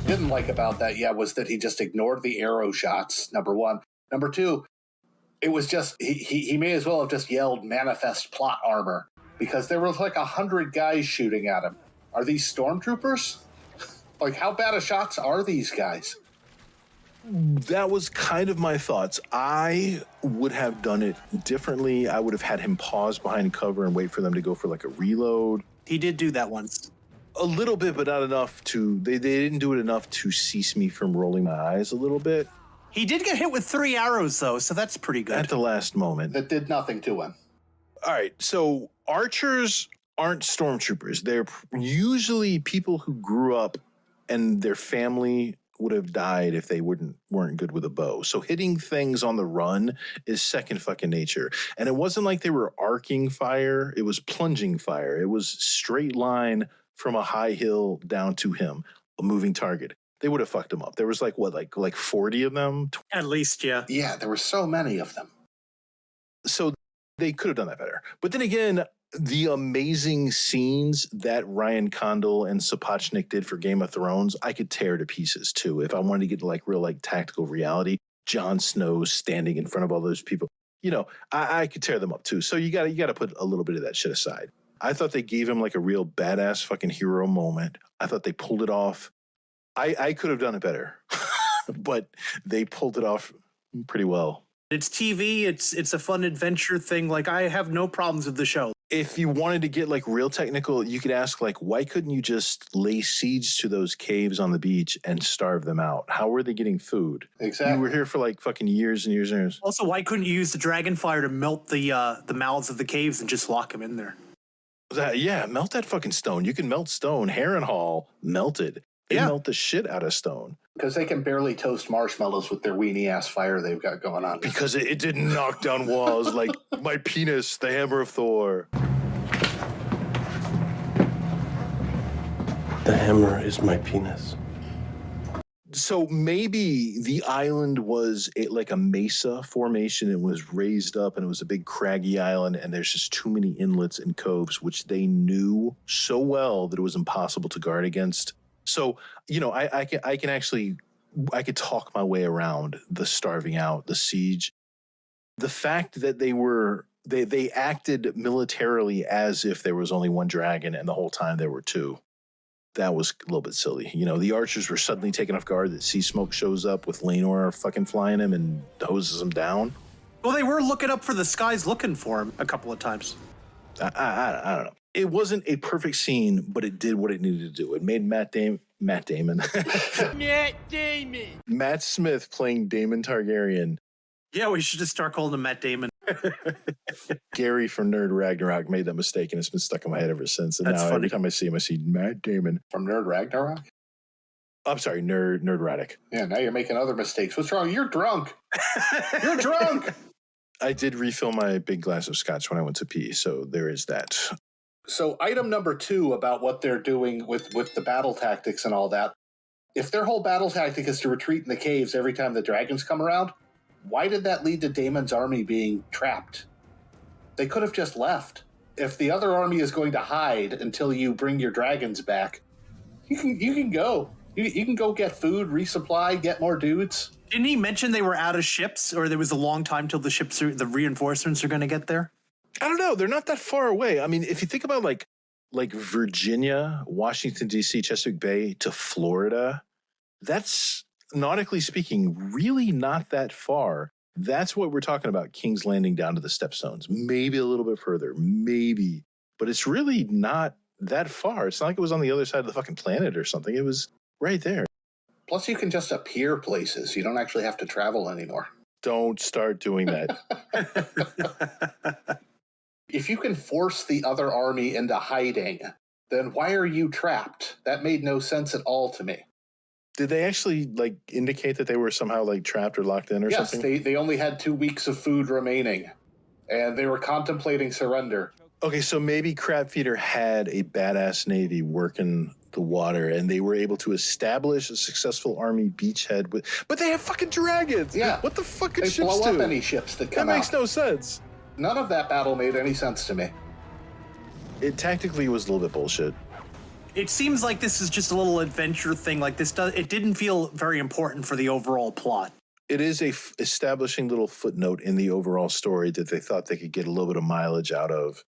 didn't like about that, was that he just ignored the arrow shots, number one. Number two, it was just, he may as well have just yelled manifest plot armor, because there was like 100 guys shooting at him. Are these stormtroopers? Like, how bad of shots are these guys? That was kind of my thoughts. I would have done it differently. I would have had him pause behind cover and wait for them to go for like a reload. He did do that once. A little bit, but not enough to, they didn't do it enough to cease me from rolling my eyes a little bit. He did get hit with 3 arrows, though, so that's pretty good. At the last moment. That did nothing to him. All right, so archers aren't stormtroopers. They're usually people who grew up and their family would have died if they weren't good with a bow. So hitting things on the run is second fucking nature. And it wasn't like they were arcing fire. It was plunging fire. It was straight line from a high hill down to him, a moving target. They would have fucked him up. There was like 40 of them? At least, yeah. Yeah, there were so many of them. So they could have done that better. But then again, the amazing scenes that Ryan Condal and Sapochnik did for Game of Thrones, I could tear to pieces too. If I wanted to get like real tactical reality, Jon Snow standing in front of all those people, I could tear them up too. So you got to put a little bit of that shit aside. I thought they gave him like a real badass fucking hero moment. I thought they pulled it off. I could have done it better, but they pulled it off pretty well. It's TV. It's a fun adventure thing. Like, I have no problems with the show. If you wanted to get like real technical, you could ask like, why couldn't you just lay siege to those caves on the beach and starve them out? How were they getting food? Exactly. You were here for like fucking years and years and years. Also, why couldn't you use the dragon fire to melt the mouths of the caves and just lock them in there? Melt that fucking stone. You can melt stone. Harrenhal melted. They melt the shit out of stone. Because they can barely toast marshmallows with their weenie-ass fire they've got going on. Because it didn't knock down walls like my penis, the hammer of Thor. The hammer is my penis. So maybe the island was like a mesa formation. It was raised up and it was a big craggy island, and there's just too many inlets and coves, which they knew so well that it was impossible to guard against. So, I could talk my way around the starving out, the siege. The fact that they acted militarily as if there was only one dragon and the whole time there were two. That was a little bit silly. The archers were suddenly taken off guard that Sea Smoke shows up with Laenor fucking flying him and hoses him down. Well, they were looking up for the skies looking for him a couple of times. I don't know. It wasn't a perfect scene, but it did what it needed to do. It made Matt Damon. Matt Smith playing Daemon Targaryen. Yeah, we should just start calling him Matt Damon. Gary from NerdRagnarok made that mistake, and it's been stuck in my head ever since. And That's now funny. every time I see him, I see Matt Damon. From NerdRagnarok? I'm sorry, NerdRatic. Yeah, now you're making other mistakes. What's wrong? You're drunk. You're drunk. I did refill my big glass of scotch when I went to pee, so there is that. So item number 2 about what they're doing with the battle tactics and all that. If their whole battle tactic is to retreat in the caves every time the dragons come around, why did that lead to Daemon's army being trapped? They could have just left. If the other army is going to hide until you bring your dragons back, you can go. You can go get food, resupply, get more dudes. Didn't he mention they were out of ships, or there was a long time till the reinforcements are going to get there? I don't know. They're not that far away. I mean, if you think about like Virginia, Washington, D.C., Chesapeake Bay to Florida, that's, nautically speaking, really not that far. That's what we're talking about, King's Landing down to the Stepstones. Maybe a little bit further, maybe. But it's really not that far. It's not like it was on the other side of the fucking planet or something. It was right there. Plus, you can just appear places. You don't actually have to travel anymore. Don't start doing that. If you can force the other army into hiding, then why are you trapped? That made no sense at all to me. Did they actually indicate that they were somehow trapped or locked in or something? Yes, they only had 2 weeks of food remaining, and they were contemplating surrender. Okay, so maybe Crabfeeder had a badass navy working the water, and they were able to establish a successful army beachhead but they have fucking dragons. Yeah. What the fucking They ships blow do? up any ships that come That makes out. no sense. None of that battle made any sense to me. It tactically was a little bit bullshit. It seems like this is just a little adventure thing. Like it didn't feel very important for the overall plot. It is a establishing little footnote in the overall story that they thought they could get a little bit of mileage out of.